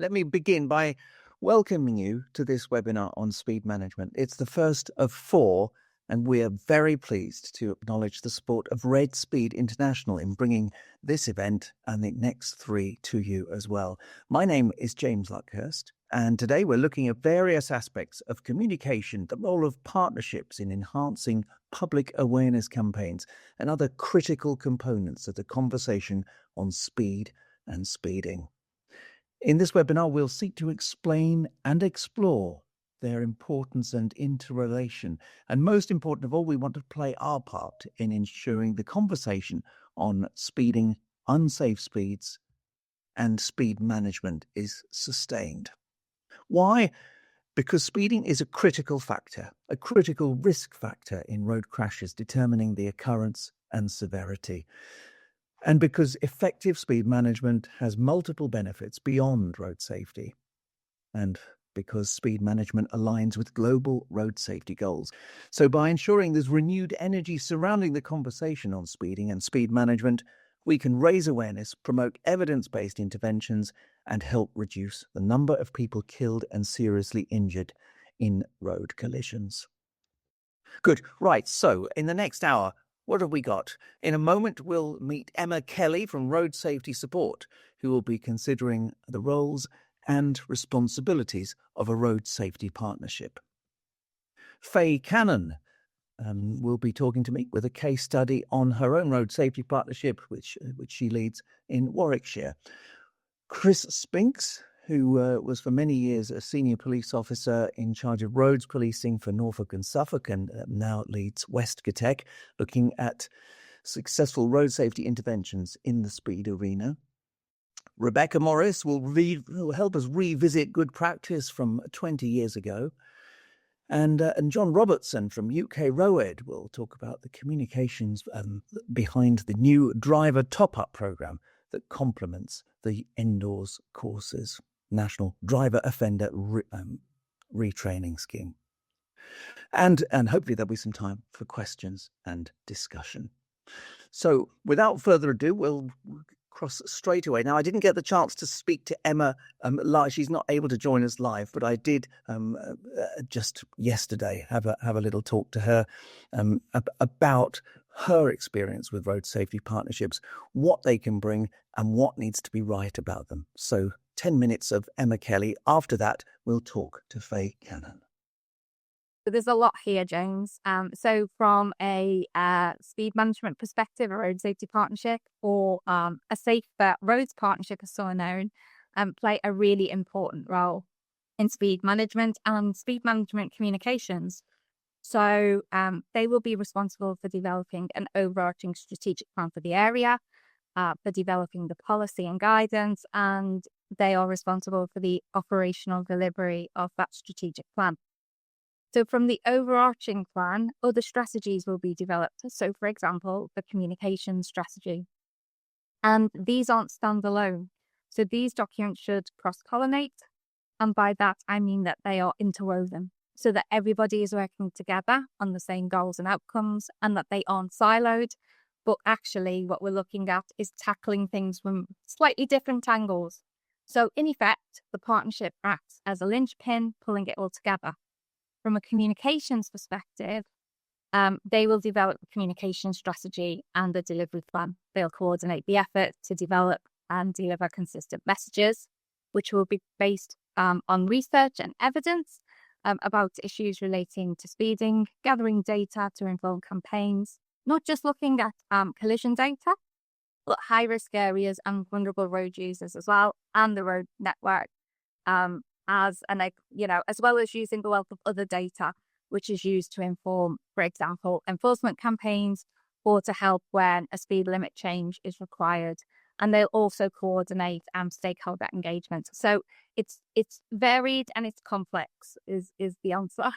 Let me begin by welcoming you to this webinar on speed management. It's the first of four, and we are very pleased to acknowledge the support of Redspeed International in bringing this event and the next three to you as well. My name is James Luckhurst, and today we're looking at various aspects of communication, the role of partnerships in enhancing public awareness campaigns, and other critical components of the conversation on speed and speeding. In this webinar, we'll seek to explain and explore their importance and interrelation. And most important of all, we want to play our part in ensuring the conversation on speeding, unsafe speeds, and speed management is sustained. Why? Because speeding is a critical factor, a critical risk factor in road crashes, determining the occurrence and severity. And because effective speed management has multiple benefits beyond road safety. And because speed management aligns with global road safety goals. So by ensuring there's renewed energy surrounding the conversation on speeding and speed management, we can raise awareness, promote evidence-based interventions, and help reduce the number of people killed and seriously injured in road collisions. Good. Right. So in the next hour, what have we got? In a moment, we'll meet Emma Kelly from Road Safety Support, who will be considering the roles and responsibilities of a road safety partnership. Faye Cannon will be talking to me with a case study on her own road safety partnership, which she leads in Warwickshire. Chris Spinks, who was for many years a senior police officer in charge of roads policing for Norfolk and Suffolk and now leads West Gatech, looking at successful road safety interventions in the speed arena. Rebecca Morris will help us revisit good practice from 20 years ago. And John Robertson from UK Roed will talk about the communications behind the new driver top-up programme that complements the NDORS courses, National Driver Offender Retraining Scheme. And hopefully there'll be some time for questions and discussion. So without further ado, we'll cross straight away. Now, I didn't get the chance to speak to Emma live. She's not able to join us live, but I did just yesterday have a little talk to her about her experience with road safety partnerships, what they can bring and what needs to be right about them. So 10 minutes of Emma Kelly. After that, we'll talk to Faye Cannon. So there's a lot here, James. So from a speed management perspective, a road safety partnership or a safer roads partnership, as so known, play a really important role in speed management and speed management communications. So they will be responsible for developing an overarching strategic plan for the area, for developing the policy and guidance, and they are responsible for the operational delivery of that strategic plan. So from the overarching plan, other strategies will be developed. So for example, the communication strategy. And these aren't standalone. So these documents should cross-pollinate. And by that, I mean that they are interwoven so that everybody is working together on the same goals and outcomes and that they aren't siloed. But actually what we're looking at is tackling things from slightly different angles. So in effect, the partnership acts as a linchpin, pulling it all together. From a communications perspective, they will develop a communication strategy and a delivery plan. They'll coordinate the effort to develop and deliver consistent messages, which will be based on research and evidence about issues relating to speeding, gathering data to inform campaigns, not just looking at collision data, but high-risk areas and vulnerable road users as well, and the road network. As well as using the wealth of other data, which is used to inform, for example, enforcement campaigns or to help when a speed limit change is required. And they'll also coordinate stakeholder engagement. So it's varied and it's complex is the answer.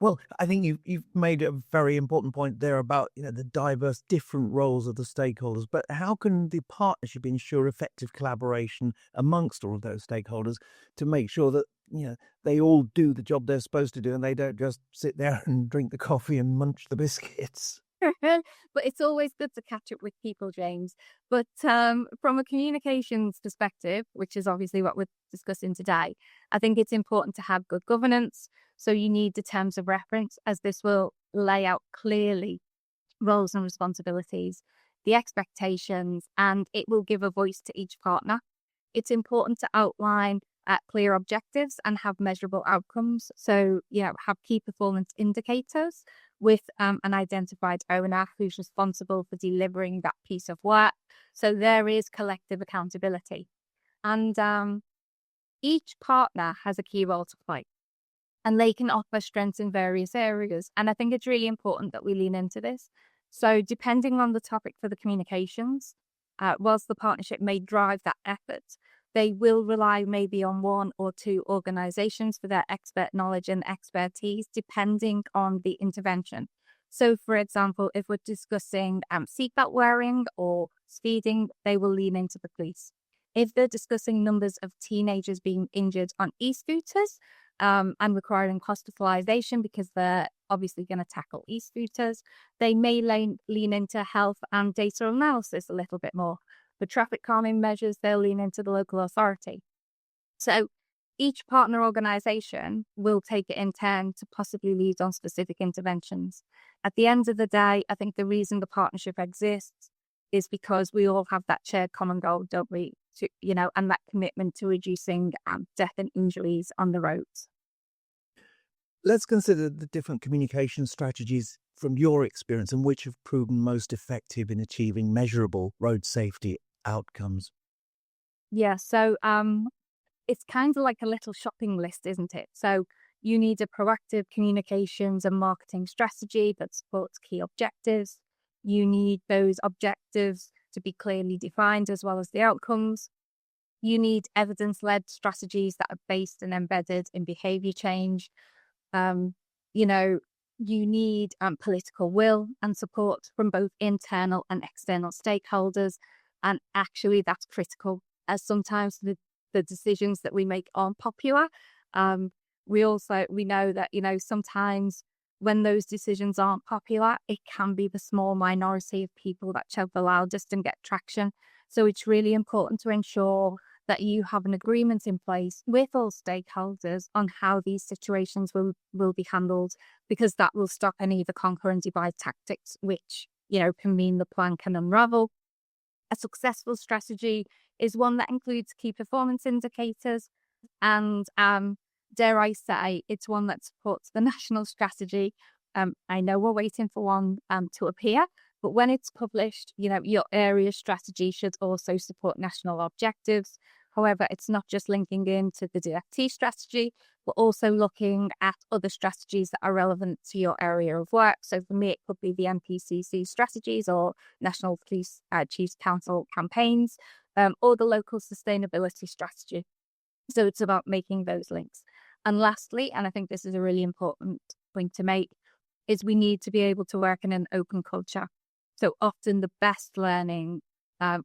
Well, I think you've made a very important point there about the diverse, different roles of the stakeholders. But how can the partnership ensure effective collaboration amongst all of those stakeholders to make sure that they all do the job they're supposed to do and they don't just sit there and drink the coffee and munch the biscuits? But it's always good to catch up with people, James. But from a communications perspective, which is obviously what we're discussing today, I think it's important to have good governance. So you need the terms of reference, as this will lay out clearly roles and responsibilities, the expectations, and it will give a voice to each partner. It's important to outline clear objectives and have measurable outcomes. So, have key performance indicators with an identified owner who's responsible for delivering that piece of work. So there is collective accountability. And each partner has a key role to play, and they can offer strengths in various areas. And I think it's really important that we lean into this. So depending on the topic for the communications, whilst the partnership may drive that effort, they will rely maybe on one or two organizations for their expert knowledge and expertise, depending on the intervention. So, for example, if we're discussing seatbelt wearing or speeding, they will lean into the police. If they're discussing numbers of teenagers being injured on e-scooters and requiring hospitalization because they're obviously going to tackle e-scooters, they may lean into health and data analysis a little bit more. For traffic calming measures, they'll lean into the local authority. So each partner organisation will take it in turn to possibly lead on specific interventions. At the end of the day, I think the reason the partnership exists is because we all have that shared common goal, don't we? And that commitment to reducing death and injuries on the roads. Let's consider the different communication strategies from your experience and which have proven most effective in achieving measurable road safety outcomes. Yeah, so it's kind of like a little shopping list, isn't it? So you need a proactive communications and marketing strategy that supports key objectives. You need those objectives to be clearly defined as well as the outcomes. You need evidence-led strategies that are based and embedded in behavior change. You need political will and support from both internal and external stakeholders. And actually, that's critical, as sometimes the decisions that we make aren't popular. We know that, sometimes when those decisions aren't popular, it can be the small minority of people that shout the loudest and get traction. So it's really important to ensure that you have an agreement in place with all stakeholders on how these situations will be handled, because that will stop any of the conquer and divide tactics, which, can mean the plan can unravel. A successful strategy is one that includes key performance indicators, and dare I say, it's one that supports the national strategy. I know we're waiting for one to appear, but when it's published, your area strategy should also support national objectives. However, it's not just linking into the DFT strategy, but also looking at other strategies that are relevant to your area of work. So for me, it could be the NPCC strategies or National Police Chiefs Council campaigns, or the local sustainability strategy. So it's about making those links. And lastly, and I think this is a really important point to make, is we need to be able to work in an open culture. So often the best learning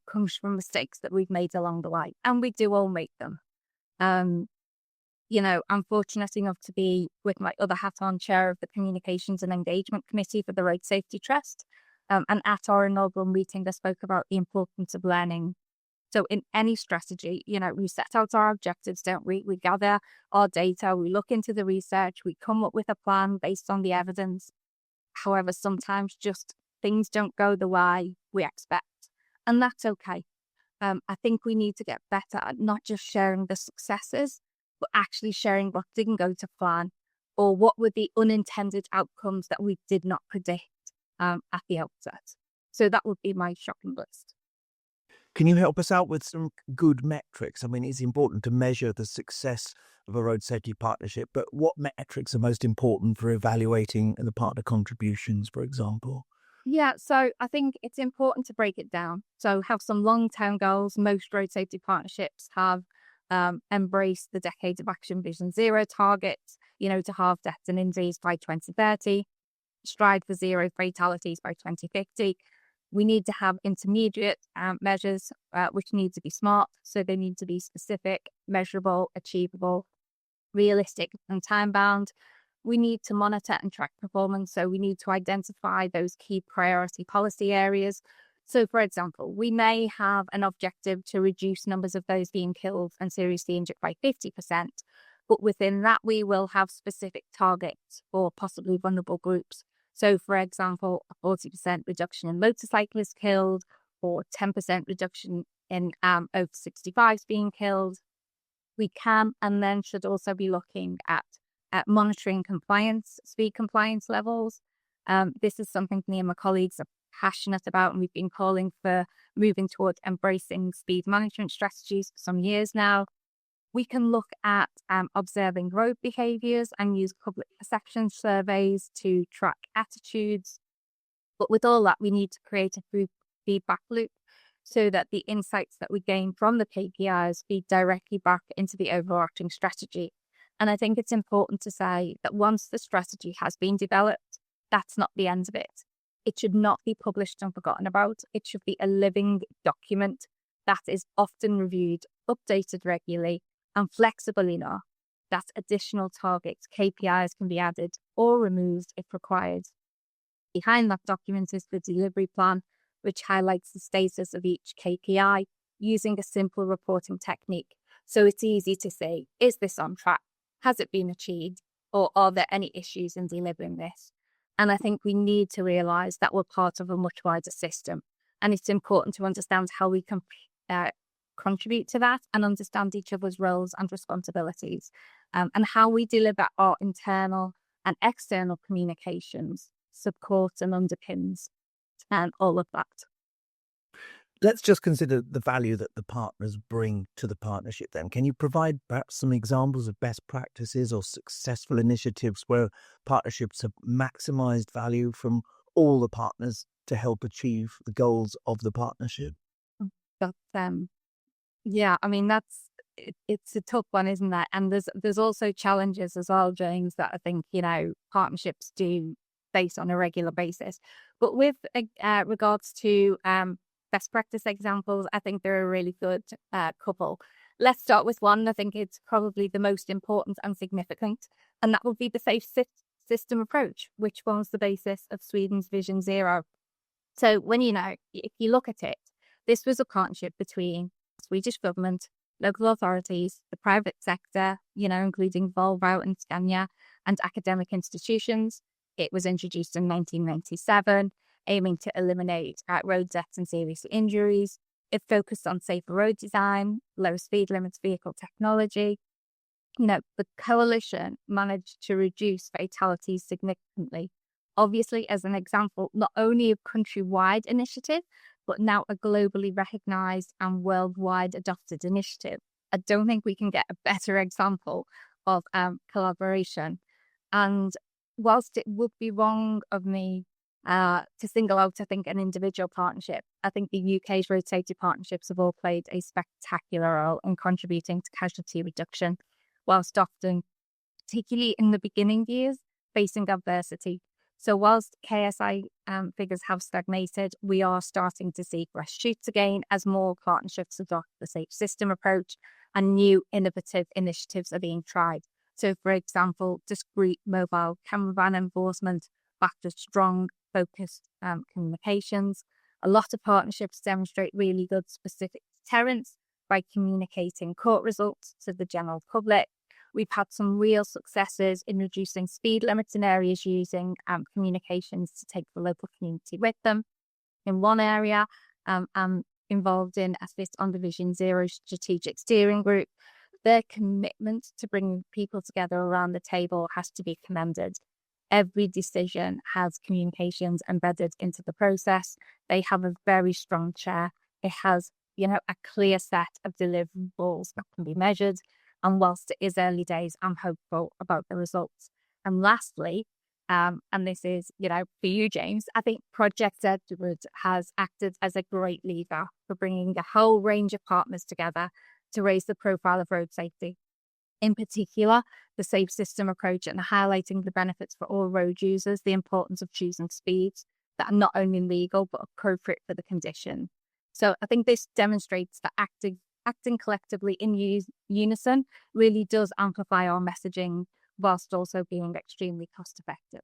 comes from mistakes that we've made along the way, and we do all make them. I'm fortunate enough to be, with my other hat on, chair of the Communications and Engagement Committee for the Road Safety Trust. And at our inaugural meeting, I spoke about the importance of learning. So in any strategy, we set out our objectives, don't we? We gather our data, we look into the research, we come up with a plan based on the evidence. However, sometimes just things don't go the way we expect, and that's okay. I think we need to get better at not just sharing the successes, but actually sharing what didn't go to plan, or what were the unintended outcomes that we did not predict at the outset. So that would be my shopping list. Can you help us out with some good metrics? I mean, it's important to measure the success of a road safety partnership, but what metrics are most important for evaluating the partner contributions, for example? Yeah, so I think it's important to break it down. So have some long-term goals. Most road safety partnerships have embraced the Decades of Action Vision Zero targets, to halve deaths and injuries by 2030, strive for zero fatalities by 2050. We need to have intermediate measures, which need to be SMART. So they need to be specific, measurable, achievable, realistic, and time-bound. we need to monitor and track performance. So we need to identify those key priority policy areas. So, for example, we may have an objective to reduce numbers of those being killed and seriously injured by 50%, but within that, we will have specific targets for possibly vulnerable groups. So, for example, a 40% reduction in motorcyclists killed, or 10% reduction in over 65s being killed. We can and then should also be looking at monitoring compliance, speed compliance levels. This is something me and my colleagues are passionate about, and we've been calling for moving towards embracing speed management strategies for some years now. We can look at observing road behaviours and use public perception surveys to track attitudes. But with all that, we need to create a feedback loop so that the insights that we gain from the KPIs feed directly back into the overarching strategy. And I think it's important to say that once the strategy has been developed, that's not the end of it. It should not be published and forgotten about. It should be a living document that is often reviewed, updated regularly, and flexible enough that additional targets, KPIs, can be added or removed if required. Behind that document is the delivery plan, which highlights the status of each KPI using a simple reporting technique. So it's easy to say, is this on track? Has it been achieved? Or are there any issues in delivering this? And I think we need to realise that we're part of a much wider system. And it's important to understand how we can contribute to that and understand each other's roles and responsibilities, and how we deliver our internal and external communications, supports and underpins, and all of that. Let's just consider the value that the partners bring to the partnership then. Can you provide perhaps some examples of best practices or successful initiatives where partnerships have maximised value from all the partners to help achieve the goals of the partnership? But yeah, I mean, it's a tough one, isn't it? And there's also challenges as well, James, that I think, partnerships do face on a regular basis. But with regards to best practice examples, I think they're a really good couple. Let's start with one. I think it's probably the most important and significant, and that would be the safe system approach, which forms the basis of Sweden's Vision Zero. So if you look at it, this was a partnership between Swedish government, local authorities, the private sector, including Volvo and Scania, and academic institutions. It was introduced in 1997, aiming to eliminate road deaths and serious injuries. It focused on safer road design, low speed limits, vehicle technology. The coalition managed to reduce fatalities significantly. Obviously, as an example, not only a countrywide initiative, but now a globally recognised and worldwide adopted initiative. I don't think we can get a better example of collaboration. And whilst it would be wrong of me to single out, I think, an individual partnership, I think the UK's road safety partnerships have all played a spectacular role in contributing to casualty reduction, whilst often, particularly in the beginning years, facing adversity. So whilst KSI figures have stagnated, we are starting to see fresh shoots again as more partnerships adopt the safe system approach and new innovative initiatives are being tried. So, for example, discrete mobile camera van enforcement backed with strong, focused communications. A lot of partnerships demonstrate really good specific deterrence by communicating court results to the general public. We've had some real successes in reducing speed limits in areas using communications to take the local community with them. In one area, I'm involved in as this on the Vision Zero strategic steering group. Their commitment to bringing people together around the table has to be commended. Every decision has communications embedded into the process. They have a very strong chair. It has, a clear set of deliverables that can be measured. And whilst it is early days, I'm hopeful about the results. And lastly, and this is, for you, James, I think Project Edward has acted as a great lever for bringing a whole range of partners together to raise the profile of road safety. In particular, the safe system approach and highlighting the benefits for all road users, the importance of choosing speeds that are not only legal but appropriate for the condition. So I think this demonstrates that acting collectively in unison really does amplify our messaging whilst also being extremely cost effective.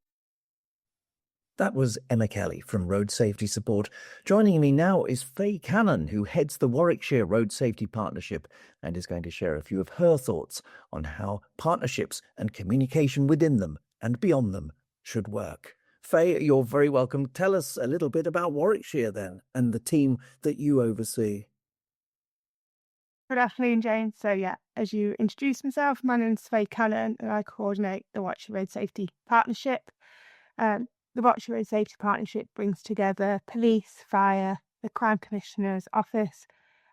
That was Emma Kelly from Road Safety Support. Joining me now is Faye Cannon, who heads the Warwickshire Road Safety Partnership and is going to share a few of her thoughts on how partnerships and communication within them and beyond them should work. Faye, you're very welcome. Tell us a little bit about Warwickshire then and the team that you oversee. Good afternoon, James. So yeah, as you introduced myself, my name's Faye Cannon and I coordinate the Warwickshire Road Safety Partnership. The Warwickshire Road Safety Partnership brings together police, fire, the Crime Commissioner's Office,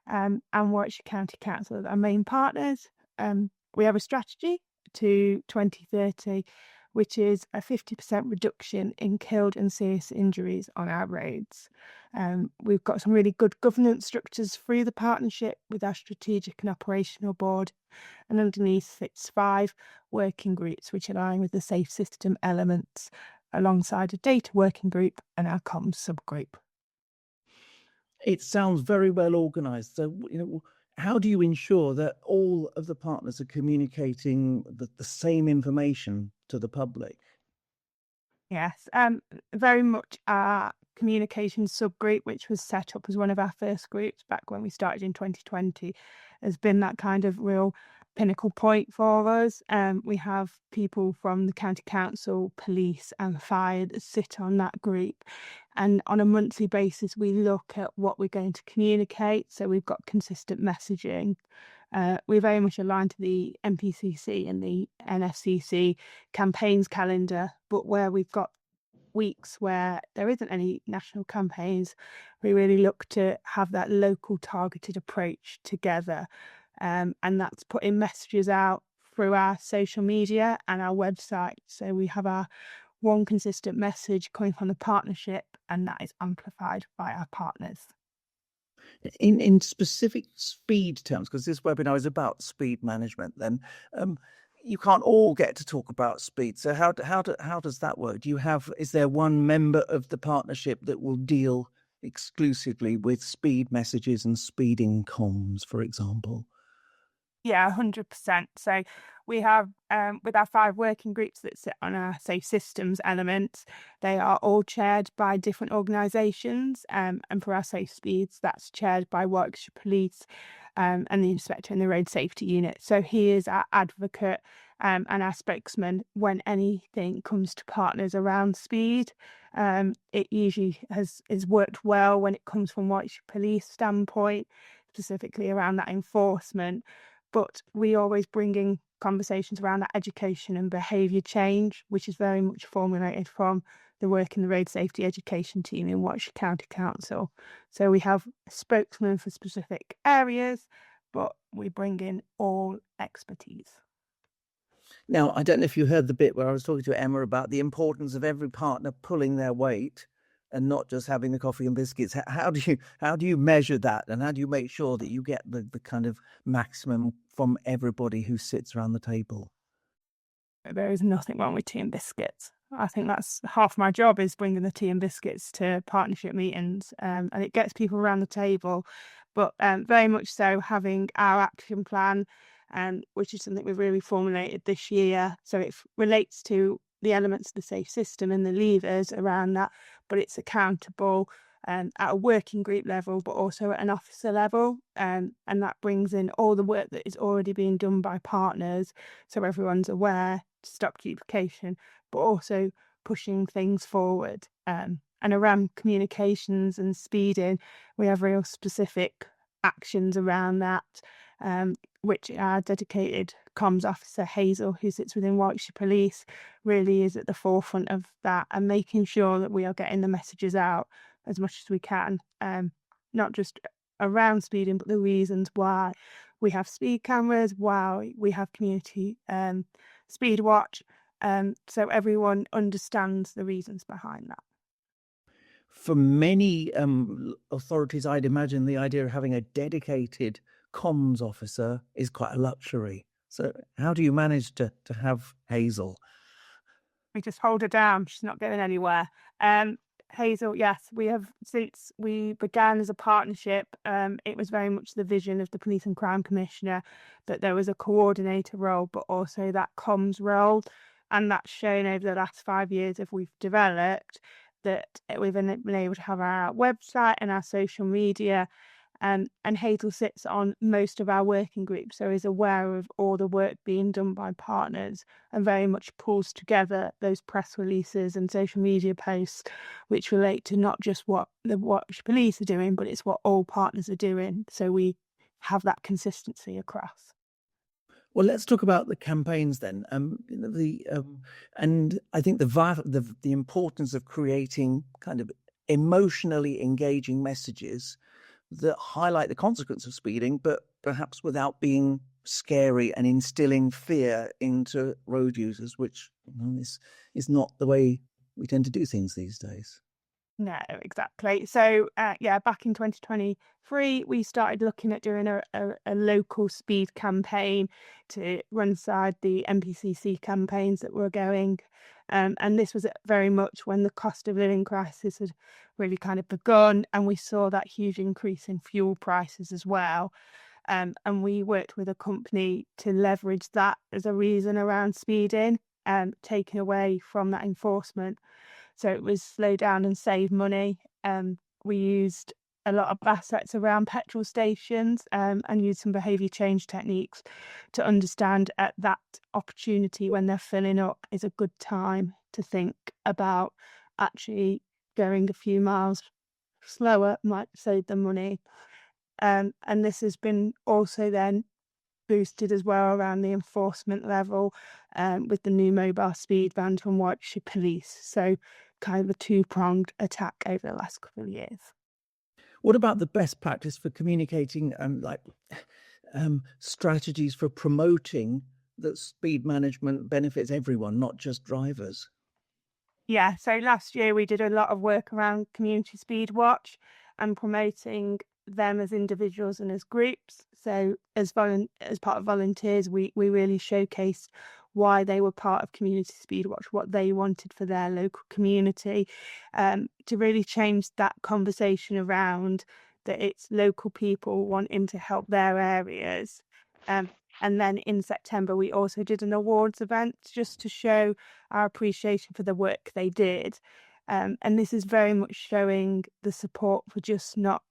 and Warwickshire County Council as our main partners. We have a strategy to 2030, which is a 50% reduction in killed and serious injuries on our roads. We've got some really good governance structures through the partnership with our strategic and operational board, and underneath sits 5 working groups which align with the safe system elements, alongside a data working group and our comms subgroup. It sounds very well organised. So, how do you ensure that all of the partners are communicating the same information to the public? Yes, very much our communication subgroup, which was set up as one of our first groups back when we started in 2020, has been that kind of real pinnacle point for us. We have people from the county council, police, and fire that sit on that group. And on a monthly basis, we look at what we're going to communicate. So we've got consistent messaging. We're very much aligned to the MPCC and the NFCC campaigns calendar, but where we've got weeks where there isn't any national campaigns, we really look to have that local targeted approach together. And that's putting messages out through our social media and our website. So we have our one consistent message coming from the partnership, and that is amplified by our partners. In specific speed terms, because this webinar is about speed management, then you can't all get to talk about speed. So how does that work? Is there one member of the partnership that will deal exclusively with speed messages and speeding comms, for example? Yeah, 100%. So we have, with our 5 working groups that sit on our safe systems elements, they are all chaired by different organisations. And for our safe speeds, that's chaired by Warwickshire Police and the inspector in the road safety unit. So he is our advocate and our spokesman when anything comes to partners around speed. It usually has worked well when it comes from Warwickshire Police standpoint, specifically around that enforcement. But we always bring in conversations around that education and behaviour change, which is very much formulated from the work in the road safety education team in Warwickshire County Council. So we have a spokesman for specific areas, but we bring in all expertise. Now, I don't know if you heard the bit where I was talking to Emma about the importance of every partner pulling their weight and not just having the coffee and biscuits. How do you measure that, and how do you make sure that you get the kind of maximum from everybody who sits around the table? There is nothing wrong with tea and biscuits. I think that's half my job, is bringing the tea and biscuits to partnership meetings, and it gets people around the table. But very much so having our action plan, which is something we've really formulated this year. So it relates to the elements of the safe system and the levers around that, but it's accountable at a working group level, but also at an officer level. And that brings in all the work that is already being done by partners, so everyone's aware to stop duplication, but also pushing things forward. And around communications and speeding, we have real specific actions around that, which our dedicated comms officer, Hazel, who sits within Warwickshire Police, really is at the forefront of that and making sure that we are getting the messages out as much as we can, not just around speeding, but the reasons why we have speed cameras, why we have community speed watch, so everyone understands the reasons behind that. For many authorities, I'd imagine the idea of having a dedicated comms officer is quite a luxury. So how do you manage to have Hazel? We just hold her down. She's not going anywhere. Hazel, yes, we have since we began as a partnership. It was very much the vision of the Police and Crime Commissioner that there was a coordinator role, but also that comms role, and that's shown over the last 5 years as we've developed that we've been able to have our website and our social media. And Hazel sits on most of our working groups, so is aware of all the work being done by partners and very much pulls together those press releases and social media posts which relate to not just what the Watch Police are doing, but it's what all partners are doing. So we have that consistency across. Well, let's talk about the campaigns then. And I think the importance of creating kind of emotionally engaging messages that highlight the consequence of speeding, but perhaps without being scary and instilling fear into road users, which is not the way we tend to do things these days. No, exactly. So, back in 2023, we started looking at doing a local speed campaign to run side the MPCC campaigns that were going. And this was very much when the cost of living crisis had really kind of begun, and we saw that huge increase in fuel prices as well. And we worked with a company to leverage that as a reason around speeding and taking away from that enforcement. So it was slow down and save money. We used a lot of assets around petrol stations and used some behaviour change techniques to understand at that opportunity when they're filling up is a good time to think about actually going a few miles slower might save them money. And this has been also then boosted as well around the enforcement level with the new mobile speed bans from Warwickshire Police. So kind of a two-pronged attack over the last couple of years. What about the best practice for communicating, strategies for promoting that speed management benefits everyone, not just drivers? Yeah, so last year we did a lot of work around Community Speed Watch and promoting them as individuals and as groups. So as part of volunteers, we really showcased why they were part of Community Speed Watch, what they wanted for their local community, to really change that conversation around that it's local people wanting to help their areas. And then in September, we also did an awards event just to show our appreciation for the work they did. And this is very much showing the support for not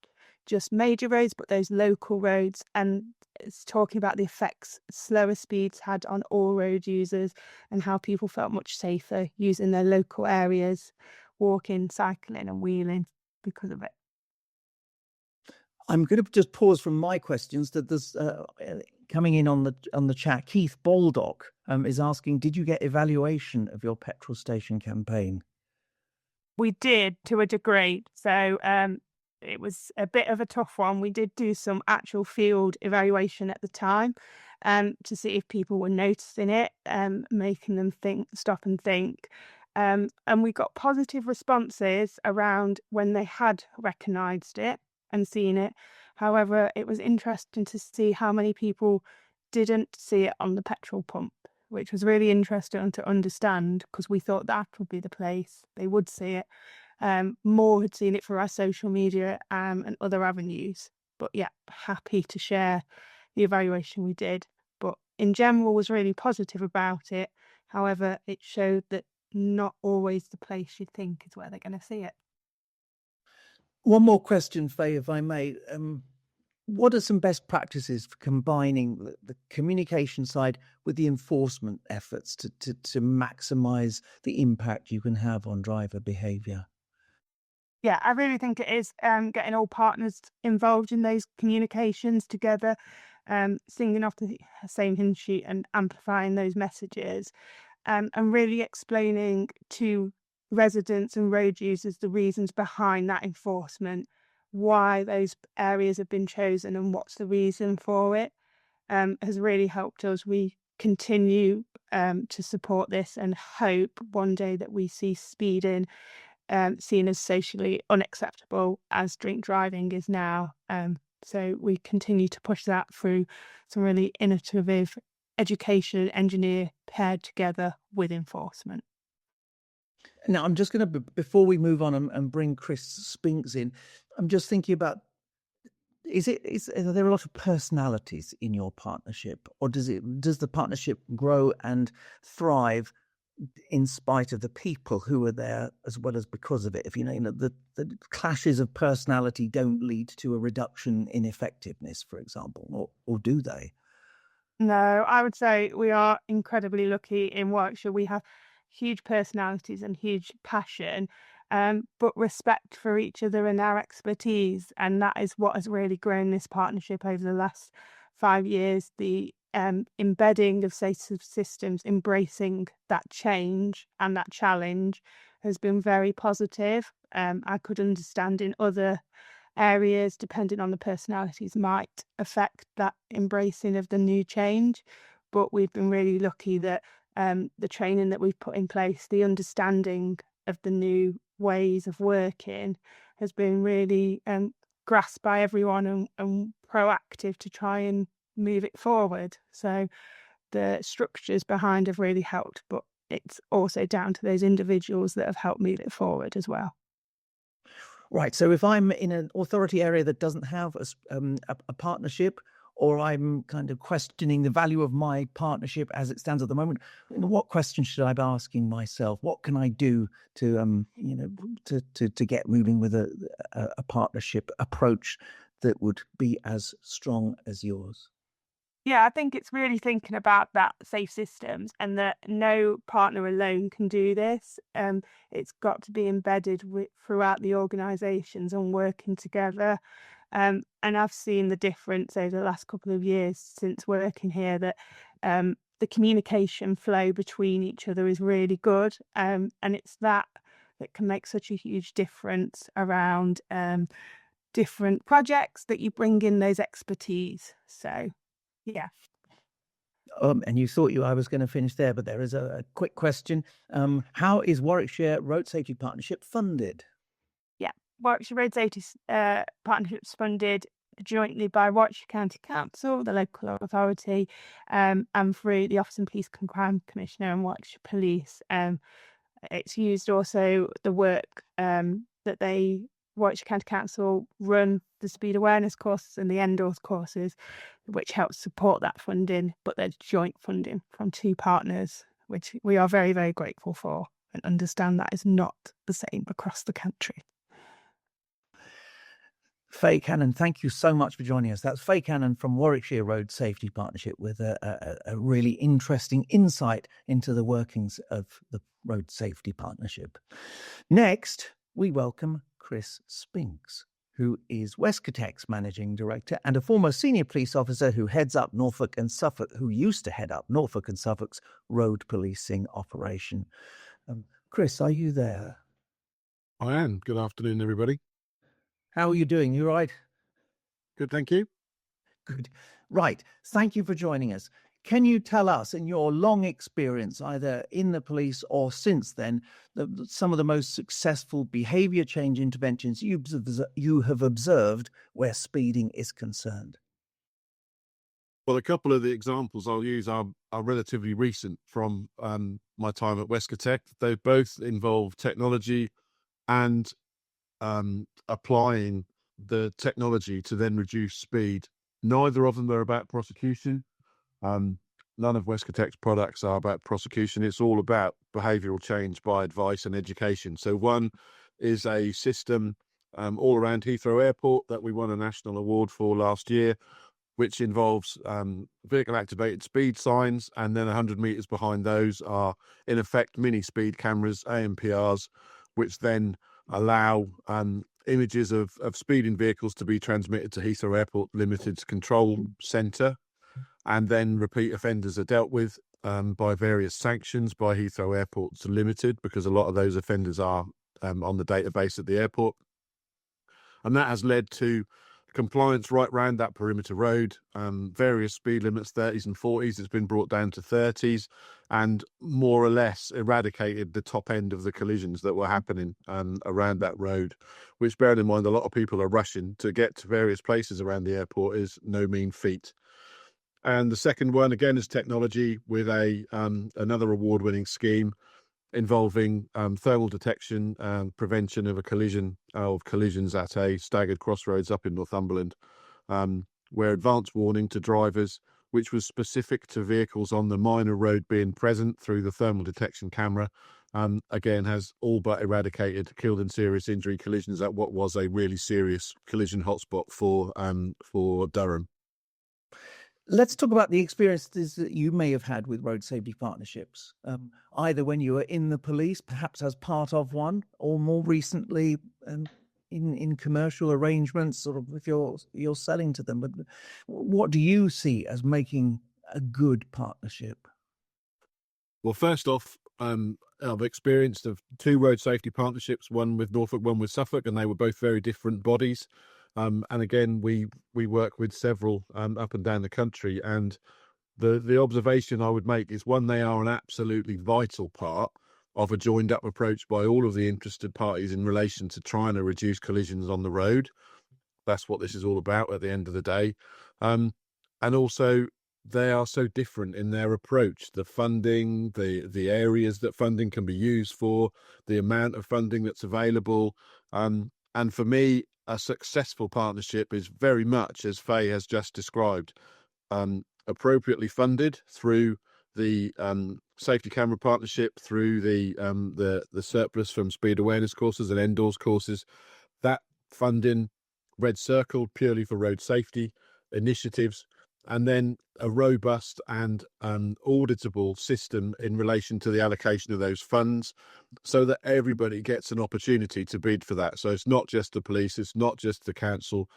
just major roads, but those local roads. And it's talking about the effects slower speeds had on all road users and how people felt much safer using their local areas, walking, cycling and wheeling because of it. I'm going to just pause from my questions. That there's coming in on the chat. Keith Baldock is asking, did you get evaluation of your petrol station campaign? We did to a degree. So it was a bit of a tough one. We did do some actual field evaluation at the time to see if people were noticing it, making them stop and think. And we got positive responses around when they had recognised it and seen it. However, it was interesting to see how many people didn't see it on the petrol pump, which was really interesting to understand because we thought that would be the place they would see it. More had seen it for our social media and other avenues. But yeah, happy to share the evaluation we did. But in general was really positive about it. However, it showed that not always the place you think is where they're going to see it. One more question, Faye, if I may. What are some best practices for combining the communication side with the enforcement efforts to maximise the impact you can have on driver behaviour? Yeah, I really think it is getting all partners involved in those communications together, singing off the same hymn sheet and amplifying those messages, and really explaining to residents and road users the reasons behind that enforcement, why those areas have been chosen and what's the reason for it, has really helped us. We continue to support this and hope one day that we see speeding seen as socially unacceptable as drink driving is now. So we continue to push that through some really innovative education and engineer paired together with enforcement. Now, I'm just going to, before we move on and bring Chris Spinks in, I'm just thinking about, are there a lot of personalities in your partnership, or does the partnership grow and thrive in spite of the people who are there as well as because of it? If the clashes of personality don't lead to a reduction in effectiveness, for example, or do they? No, I would say we are incredibly lucky in Warwickshire. We have huge personalities and huge passion, but respect for each other and our expertise. And that is what has really grown this partnership over the last 5 years. The embedding of safe systems, embracing that change and that challenge has been very positive. I could understand in other areas, depending on the personalities, might affect that embracing of the new change. But we've been really lucky that the training that we've put in place, the understanding of the new ways of working has been really grasped by everyone and proactive to try and move it forward. So the structures behind have really helped, but it's also down to those individuals that have helped move it forward as well. Right. So if I'm in an authority area that doesn't have a partnership, or I'm kind of questioning the value of my partnership as it stands at the moment, what question should I be asking myself? What can I do to to get moving with a partnership approach that would be as strong as yours? Yeah, I think it's really thinking about that safe systems and that no partner alone can do this. It's got to be embedded throughout the organisations and working together. And I've seen the difference over the last couple of years since working here that the communication flow between each other is really good. And it's that can make such a huge difference around different projects that you bring in those expertise. So, yeah. And you thought I was going to finish there, but there is a quick question. How is Warwickshire Road Safety Partnership funded? Yeah, Warwickshire Road Safety Partnership's funded jointly by Warwickshire County Council, the local authority, and through the Office and Police Crime Commissioner and Warwickshire Police. It's used also the work that Warwickshire County Council run the speed awareness courses and the NDORS courses, which helps support that funding, but there's joint funding from two partners, which we are very, very grateful for and understand that is not the same across the country. Faye Cannon, thank you so much for joining us. That's Faye Cannon from Warwickshire Road Safety Partnership with a really interesting insight into the workings of the Road Safety Partnership. Next, we welcome Chris Spinks, who is Wescotec's Managing Director and a former senior police officer who used to head up Norfolk and Suffolk's road policing operation. Chris, are you there? I am. Good afternoon, everybody. How are you doing? You all right? Good, thank you. Good. Right. Thank you for joining us. Can you tell us, in your long experience, either in the police or since then, some of the most successful behaviour change interventions you have observed where speeding is concerned? Well, a couple of the examples I'll use are relatively recent from my time at Wescotec. They both involve technology and applying the technology to then reduce speed. Neither of them are about prosecution. None of Wescotec's products are about prosecution. It's all about behavioural change by advice and education. So one is a system all around Heathrow Airport that we won a national award for last year, which involves vehicle activated speed signs, and then 100 metres behind those are in effect mini speed cameras, AMPRs, which then allow images of speeding vehicles to be transmitted to Heathrow Airport Limited's control centre, and then repeat offenders are dealt with by various sanctions by Heathrow Airports Limited, because a lot of those offenders are on the database at the airport. And that has led to compliance right round that perimeter road, various speed limits, 30s and 40s. It's been brought down to 30s and more or less eradicated the top end of the collisions that were happening around that road, which, bearing in mind a lot of people are rushing to get to various places around the airport, is no mean feat. And the second one, again, is technology with another award-winning scheme involving thermal detection and prevention of collisions at a staggered crossroads up in Northumberland, where advance warning to drivers, which was specific to vehicles on the minor road being present through the thermal detection camera, again has all but eradicated killed and serious injury collisions at what was a really serious collision hotspot for Durham. Let's talk about the experiences that you may have had with road safety partnerships, either when you were in the police, perhaps as part of one, or more recently in commercial arrangements, sort of if you're selling to them. But what do you see as making a good partnership? Well, first off, I've experienced of 2 road safety partnerships, one with Norfolk, one with Suffolk, and they were both very different bodies. And again, we work with several up and down the country. And the observation I would make is, one, they are an absolutely vital part of a joined up approach by all of the interested parties in relation to trying to reduce collisions on the road. That's what this is all about at the end of the day. And also, they are so different in their approach, the funding, the areas that funding can be used for, the amount of funding that's available. And for me, a successful partnership is very much as Faye has just described, appropriately funded through the safety camera partnership, through the surplus from speed awareness courses and NDORS courses. That funding red circled purely for road safety initiatives, and then a robust and auditable system in relation to the allocation of those funds, so that everybody gets an opportunity to bid for that. So it's not just the police, it's not just the council,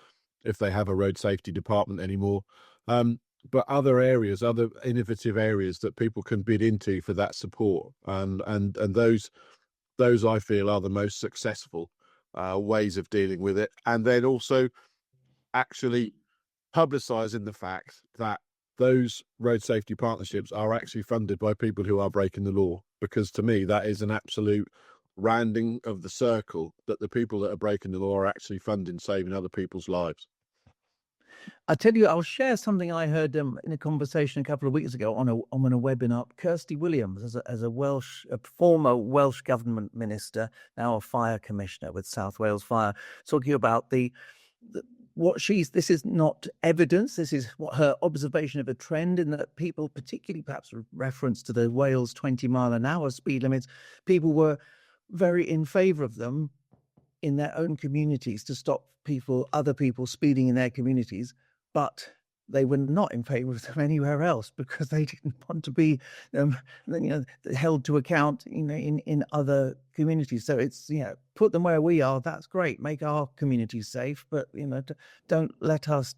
if they have a road safety department anymore, but other areas, other innovative areas that people can bid into for that support. And those I feel are the most successful ways of dealing with it. And then also actually publicising the fact that those road safety partnerships are actually funded by people who are breaking the law, because to me that is an absolute rounding of the circle, that the people that are breaking the law are actually funding saving other people's lives. I tell you, I'll share something I heard in a conversation a couple of weeks ago on a webinar. Kirsty Williams, as a former Welsh government minister, now a fire commissioner with South Wales Fire, talking about this is not evidence. This is what her observation of a trend, in that people, particularly perhaps reference to the Wales 20-mile-an-hour speed limits, people were very in favour of them in their own communities to stop other people speeding in their communities, but they were not in favour of them anywhere else, because they didn't want to be held to account in other communities. So it's put them where we are. That's great. Make our communities safe, but don't let us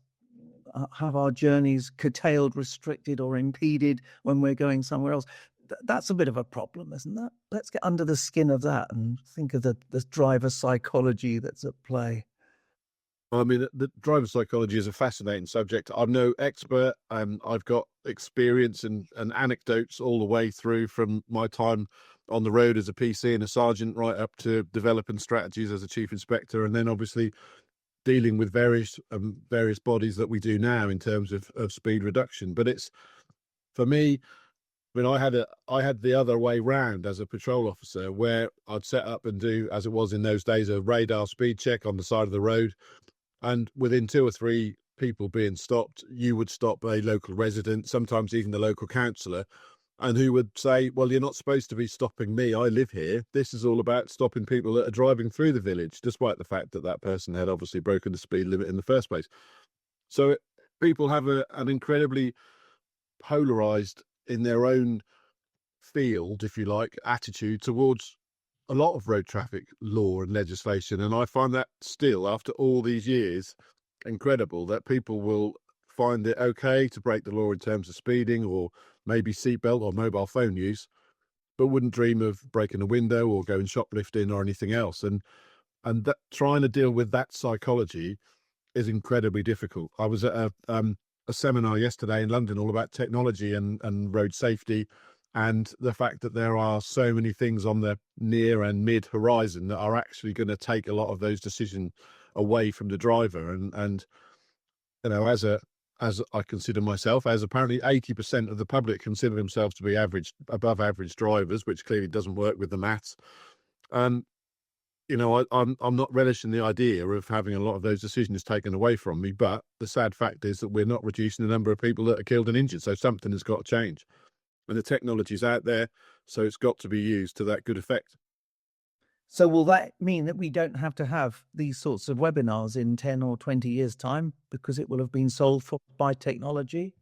have our journeys curtailed, restricted, or impeded when we're going somewhere else. That's a bit of a problem, isn't that? Let's get under the skin of that and think of the driver psychology that's at play. I mean, the driver psychology is a fascinating subject. I'm no expert. I've got experience and anecdotes all the way through from my time on the road as a PC and a sergeant, right up to developing strategies as a chief inspector, and then obviously dealing with various bodies that we do now in terms of speed reduction. But it's, for me, I mean, I had the other way round as a patrol officer, where I'd set up and do, as it was in those days, a radar speed check on the side of the road. And within 2 or 3 people being stopped, you would stop a local resident, sometimes even the local councillor, and who would say, well, you're not supposed to be stopping me. I live here. This is all about stopping people that are driving through the village, despite the fact that that person had obviously broken the speed limit in the first place. So people have an incredibly polarised, in their own field, if you like, attitude towards a lot of road traffic law and legislation. And I find that still, after all these years, incredible that people will find it okay to break the law in terms of speeding or maybe seatbelt or mobile phone use, but wouldn't dream of breaking a window or going shoplifting or anything else. And that, trying to deal with that psychology is incredibly difficult. I was at a seminar yesterday in London all about technology and road safety, and the fact that there are so many things on the near and mid horizon that are actually going to take a lot of those decisions away from the driver. And as as I consider myself, as apparently 80% of the public consider themselves to be above average drivers, which clearly doesn't work with the maths. You know, I'm not relishing the idea of having a lot of those decisions taken away from me. But the sad fact is that we're not reducing the number of people that are killed and injured. So something has got to change, and the technology's out there, so it's got to be used to that good effect. So will that mean that we don't have to have these sorts of webinars in 10 or 20 years' time because it will have been solved by technology?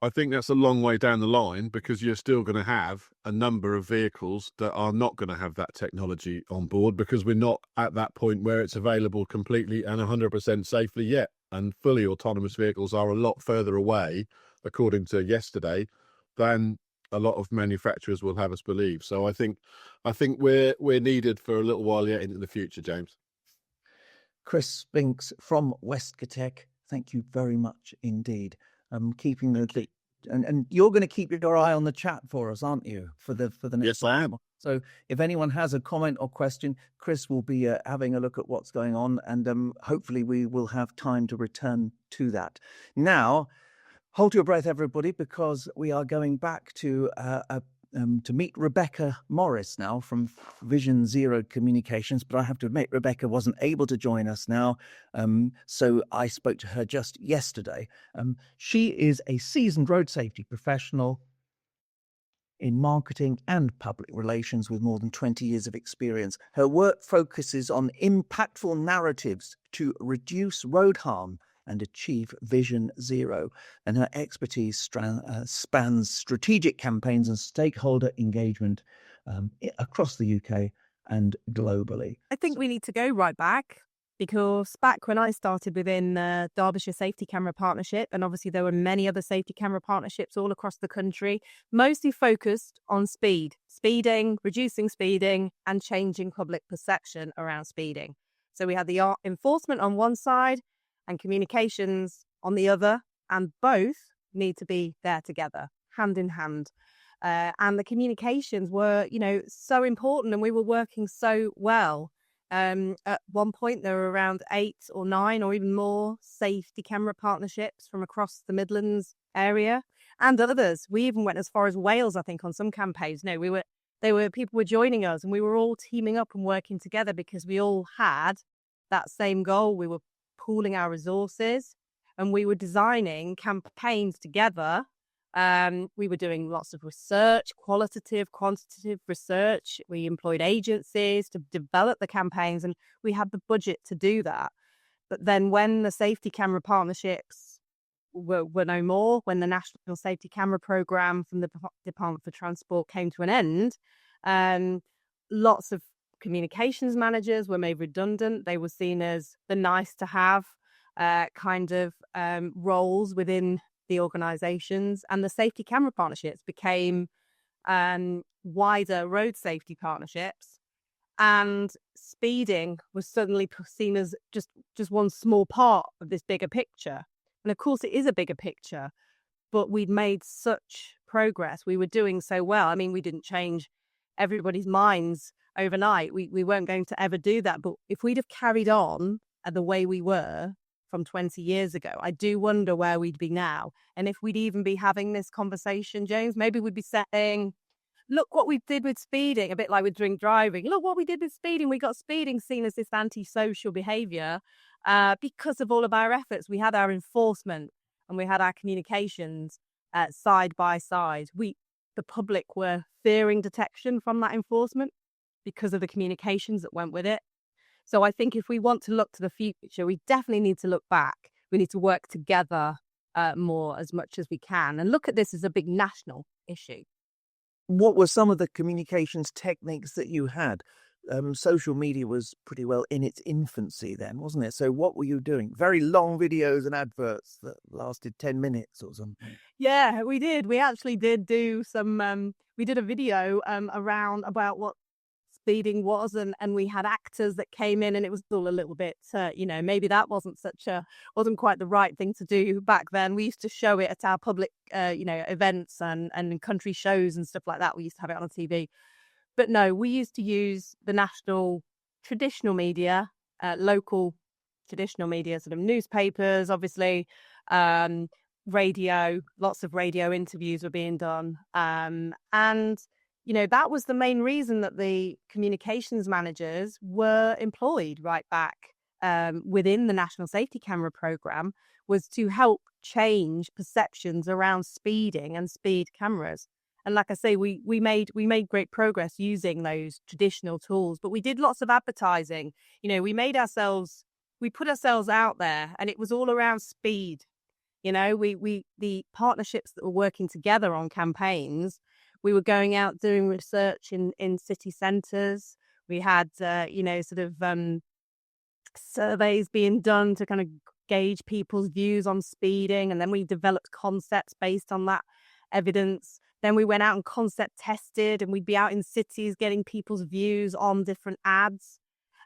I think that's a long way down the line, because you're still going to have a number of vehicles that are not going to have that technology on board, because we're not at that point where it's available completely and 100% safely yet. And fully autonomous vehicles are a lot further away, according to yesterday, than a lot of manufacturers will have us believe. So I think we're needed for a little while yet into the future, James. Chris Spinks from Wescatech, thank you very much indeed. Keeping the and you're going to keep your eye on the chat for us, aren't you? For the next. Yes, I am. So if anyone has a comment or question, Chris will be having a look at what's going on, and hopefully we will have time to return to that. Now, hold your breath, everybody, because we are going back to meet Rebecca Morris now from Vision Zero Communications. But I have to admit, Rebecca wasn't able to join us now, so I spoke to her just yesterday. She is a seasoned road safety professional in marketing and public relations with more than 20 years of experience. Her work focuses on impactful narratives to reduce road harm and achieve Vision Zero. And her expertise spans strategic campaigns and stakeholder engagement across the UK and globally. I think we need to go right back, because back when I started within the Derbyshire Safety Camera Partnership, and obviously there were many other safety camera partnerships all across the country, mostly focused on speeding, reducing speeding, and changing public perception around speeding. So we had the enforcement on one side and communications on the other, and both need to be there together, hand in hand. And the communications were, so important, and we were working so well. At one point, there were around 8 or 9 or even more safety camera partnerships from across the Midlands area and others. We even went as far as Wales, I think, on some campaigns. No, people were joining us, and we were all teaming up and working together because we all had that same goal. We were pooling our resources, and we were designing campaigns together. We were doing lots of research, qualitative, quantitative research. We employed agencies to develop the campaigns, and we had the budget to do that. But then when the safety camera partnerships were no more, when the National Safety Camera Programme from the Department for Transport came to an end, lots of communications managers were made redundant. They were seen as the nice to have roles within the organisations, and the safety camera partnerships became wider road safety partnerships, and speeding was suddenly seen as just one small part of this bigger picture. And of course it is a bigger picture, but we'd made such progress. We were doing so well. I mean, we didn't change everybody's minds overnight. We weren't going to ever do that. But if we'd have carried on the way we were from 20 years ago, I do wonder where we'd be now. And if we'd even be having this conversation, James, maybe we'd be saying, look what we did with speeding, a bit like with drink driving. Look what we did with speeding. We got speeding seen as this antisocial behaviour because of all of our efforts. We had our enforcement and we had our communications side by side. The public were fearing detection from that enforcement because of the communications that went with it. So I think if we want to look to the future, we definitely need to look back. We need to work together more as much as we can and look at this as a big national issue. What were some of the communications techniques that you had? Social media was pretty well in its infancy then, wasn't it? So what were you doing? Very long videos and adverts that lasted 10 minutes or something? Yeah, we did. We actually did do some, we did a video around about what speeding was, and we had actors that came in, and it was all a little bit, maybe that wasn't quite the right thing to do back then. We used to show it at our public, events and country shows and stuff like that. We used to have it on TV. But no, we used to use the national traditional media, local traditional media, sort of newspapers, obviously, Radio, lots of radio interviews were being done. And, that was the main reason that the communications managers were employed right back within the National Safety Camera Programme, was to help change perceptions around speeding and speed cameras. And like I say, we made great progress using those traditional tools, but we did lots of advertising. We put ourselves out there, and it was all around speed. The partnerships that were working together on campaigns, we were going out doing research in city centres. We had, surveys being done to kind of gauge people's views on speeding. And then we developed concepts based on that evidence. Then we went out and concept tested, and we'd be out in cities getting people's views on different ads.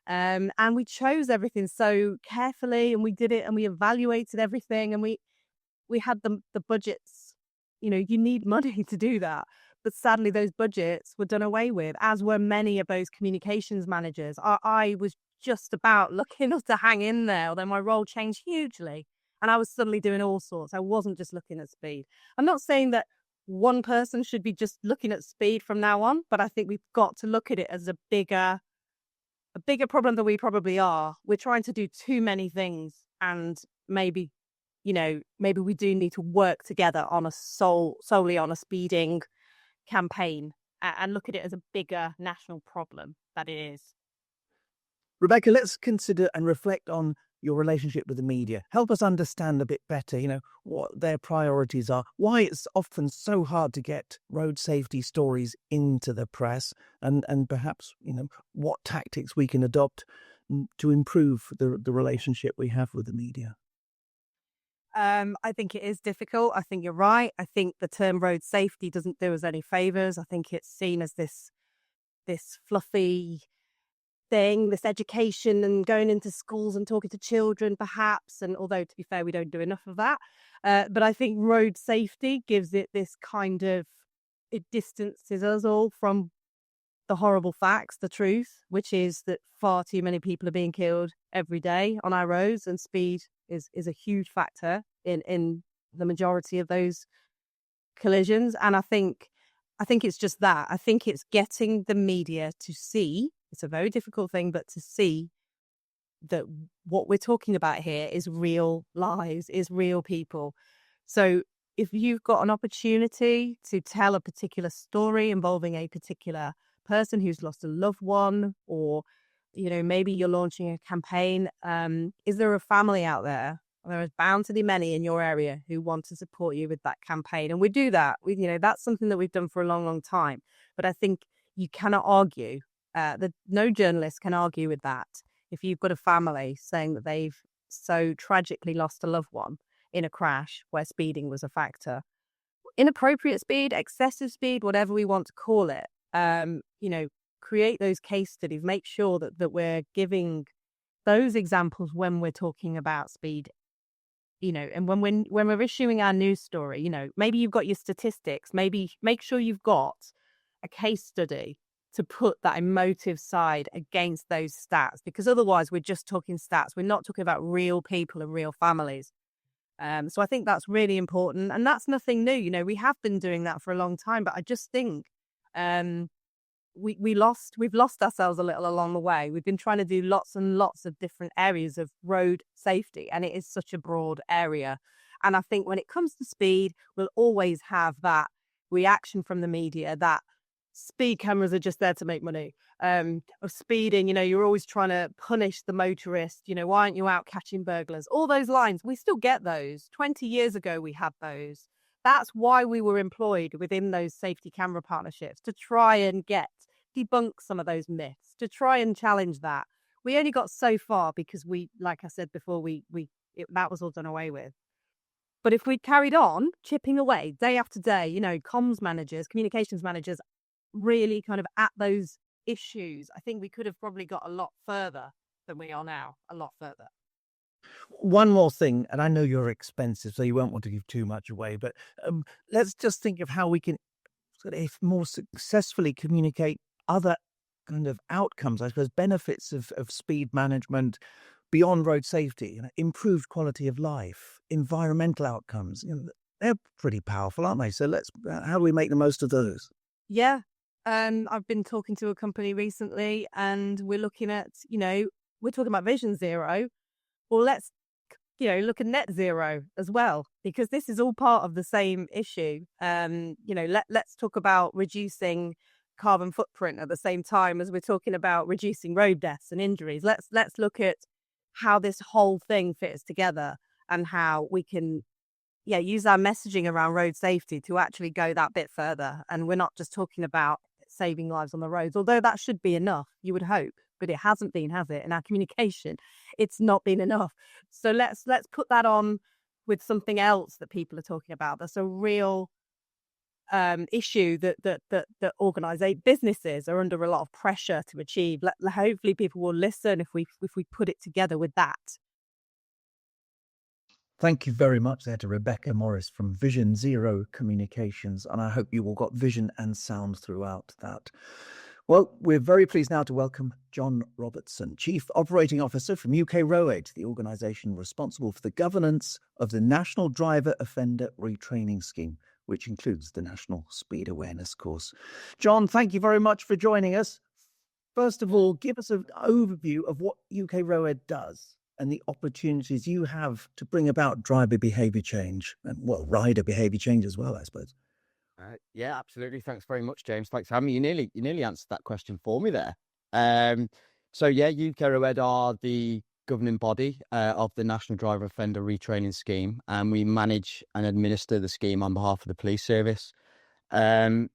And we chose everything so carefully, and we did it, and we evaluated everything, and we had the budgets. You need money to do that. But sadly, those budgets were done away with, as were many of those communications managers. I was just about lucky enough to hang in there, although my role changed hugely. And I was suddenly doing all sorts. I wasn't just looking at speed. I'm not saying that one person should be just looking at speed from now on, but I think we've got to look at it as a bigger problem than we probably are. We're trying to do too many things, and maybe we do need to work together on solely on a speeding campaign and look at it as a bigger national problem that it is. Rebecca, let's consider and reflect on your relationship with the media. Help us understand a bit better, what their priorities are, why it's often so hard to get road safety stories into the press, and perhaps, what tactics we can adopt to improve the relationship we have with the media. I think it is difficult. I think you're right. I think the term road safety doesn't do us any favors. I think it's seen as this fluffy thing, this education and going into schools and talking to children, perhaps. And although, to be fair, we don't do enough of that. But I think road safety gives it this it distances us all from the horrible facts, the truth, which is that far too many people are being killed every day on our roads, and speed is a huge factor in the majority of those collisions. And I think it's just that. I think it's getting the media to see, it's a very difficult thing, but to see that what we're talking about here is real lives, is real people. So if you've got an opportunity to tell a particular story involving a particular person who's lost a loved one, or maybe you're launching a campaign, is there a family out there? There is bound to be many in your area who want to support you with that campaign, and we do that. That's something that we've done for a long, long time. But I think you cannot argue that no journalist can argue with that. If you've got a family saying that they've so tragically lost a loved one in a crash where speeding was a factor, inappropriate speed, excessive speed, whatever we want to call it, create those case studies, make sure that we're giving those examples when we're talking about speed, and when we're issuing our news story, maybe you've got your statistics, maybe make sure you've got a case study to put that emotive side against those stats, because otherwise we're just talking stats. We're not talking about real people and real families. So I think that's really important, and that's nothing new. We have been doing that for a long time, but I just think we've lost ourselves a little along the way. We've been trying to do lots and lots of different areas of road safety, and it is such a broad area. And I think when it comes to speed, we'll always have that reaction from the media that speed cameras are just there to make money. Of speeding, you're always trying to punish the motorist. Why aren't you out catching burglars? All those lines, we still get those. 20 years ago, we had those. That's why we were employed within those safety camera partnerships, to try and debunk some of those myths, to try and challenge that. We only got so far because like I said before, that was all done away with. But if we'd carried on chipping away day after day, comms managers, communications managers, really kind of at those issues, I think we could have probably got a lot further than we are now, a lot further. One more thing, and I know you're expensive, so you won't want to give too much away, but let's just think of how we can more successfully communicate other kind of outcomes, I suppose, benefits of speed management beyond road safety, improved quality of life, environmental outcomes. They're pretty powerful, aren't they? So how do we make the most of those? Yeah. I've been talking to a company recently and we're looking at, we're talking about Vision Zero. Well, let's, look at net zero as well, because this is all part of the same issue. Let's talk about reducing carbon footprint at the same time as we're talking about reducing road deaths and injuries. Let's look at how this whole thing fits together and how we can use our messaging around road safety to actually go that bit further. And we're not just talking about saving lives on the roads, although that should be enough, you would hope, but it hasn't been, has it? In our communication, it's not been enough. So let's put that on with something else that people are talking about. That's a real issue that businesses are under a lot of pressure to achieve. Hopefully people will listen if we put it together with that. Thank you very much there to Rebecca Morris from Vision Zero Communications, and I hope you all got vision and sound throughout that. Well, we're very pleased now to welcome John Robertson, Chief Operating Officer from UK Road, the organisation responsible for the governance of the National Driver Offender Retraining Scheme, which includes the National Speed Awareness Course. John, thank you very much for joining us. First of all, give us an overview of what UK Road does and the opportunities you have to bring about driver behaviour change and, rider behaviour change as well, I suppose. Yeah, absolutely. Thanks very much, James. Thanks for having me. You nearly answered that question for me there. UK Road are the governing body of the National Driver Offender Retraining Scheme, and we manage and administer the scheme on behalf of the police service. What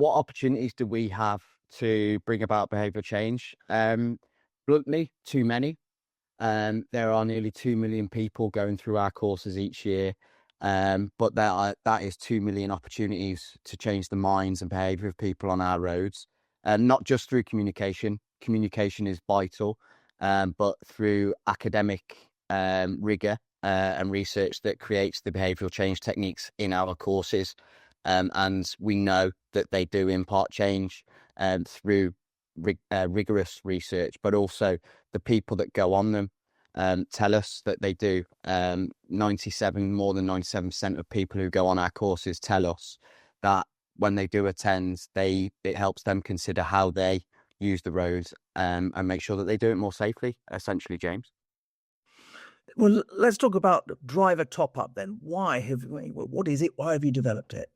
opportunities do we have to bring about behavioural change? Bluntly, too many. There are nearly 2 million people going through our courses each year, but that is 2 million opportunities to change the minds and behaviour of people on our roads, not just through communication. Communication is vital, but through academic rigour and research that creates the behavioural change techniques in our courses, and we know that they do impart change through rigorous research, but also the people that go on them tell us that they do. More than 97% of people who go on our courses tell us that when they do attend, it helps them consider how they use the roads and make sure that they do it more safely, essentially, James. Well, let's talk about driver top-up then. What is it? Why have you developed it?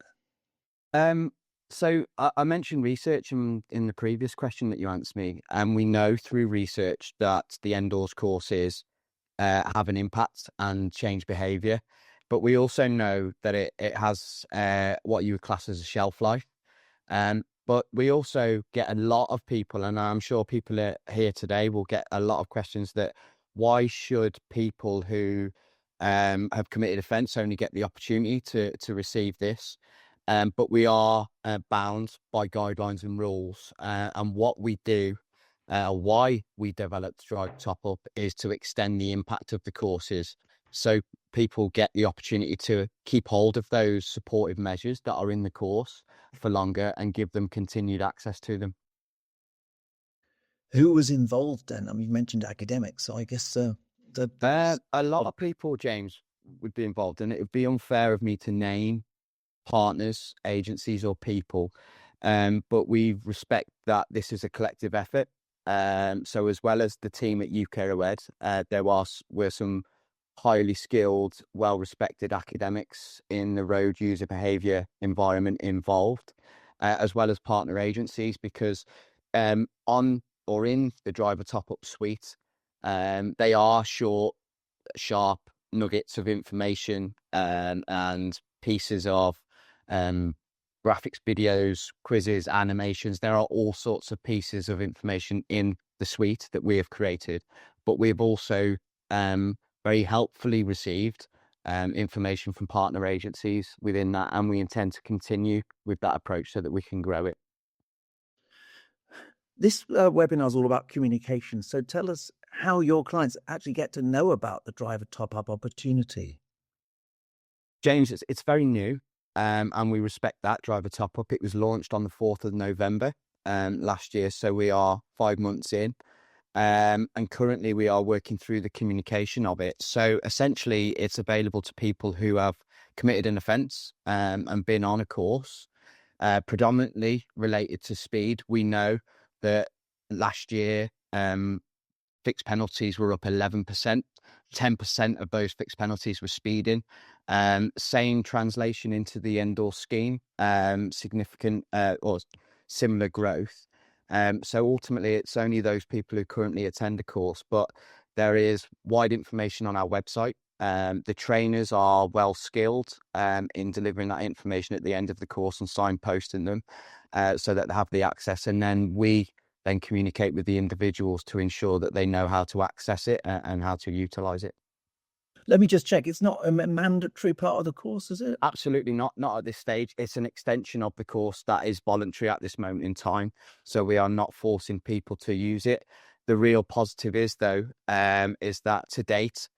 So I mentioned research in the previous question that you asked me, and we know through research that the NDORS courses have an impact and change behaviour, but we also know that it has what you would class as a shelf life. But we also get a lot of people, and I'm sure people here today will get a lot of questions that why should people who have committed offence only get the opportunity to receive this? But we are bound by guidelines and rules, and what we do, why we developed Drive Top Up is to extend the impact of the courses, so people get the opportunity to keep hold of those supportive measures that are in the course for longer and give them continued access to them. Who was involved then? I mean, you mentioned academics, so I guess a lot of people, James, would be involved, and it would be unfair of me to name partners, agencies or people, but we respect that this is a collective effort. So as well as the team at UK Road, there were some highly skilled, well-respected academics in the road user behaviour environment involved, as well as partner agencies, because on or in the driver top-up suite, they are short, sharp nuggets of information and pieces of graphics, videos, quizzes, animations. There are all sorts of pieces of information in the suite that we have created, but we have also very helpfully received information from partner agencies within that, and we intend to continue with that approach so that we can grow it. This webinar is all about communication, so tell us how your clients actually get to know about the driver top-up opportunity. James, it's very new, and we respect that. Driver Top Up, it was launched on the 4th of November last year, so we are 5 months in. And currently we are working through the communication of it. So essentially it's available to people who have committed an offence and been on a course, predominantly related to speed. We know that last year fixed penalties were up 11%. 10% of those fixed penalties were speeding. Same translation into the indoor scheme, significant or similar growth. So ultimately, it's only those people who currently attend a course, but there is wide information on our website. The trainers are well skilled in delivering that information at the end of the course and signposting them so that they have the access. And then we then communicate with the individuals to ensure that they know how to access it and how to utilize it. Let me just check. It's not a mandatory part of the course, is it? Absolutely not. Not at this stage. It's an extension of the course that is voluntary at this moment in time. So we are not forcing people to use it. The real positive is, though, is that to date,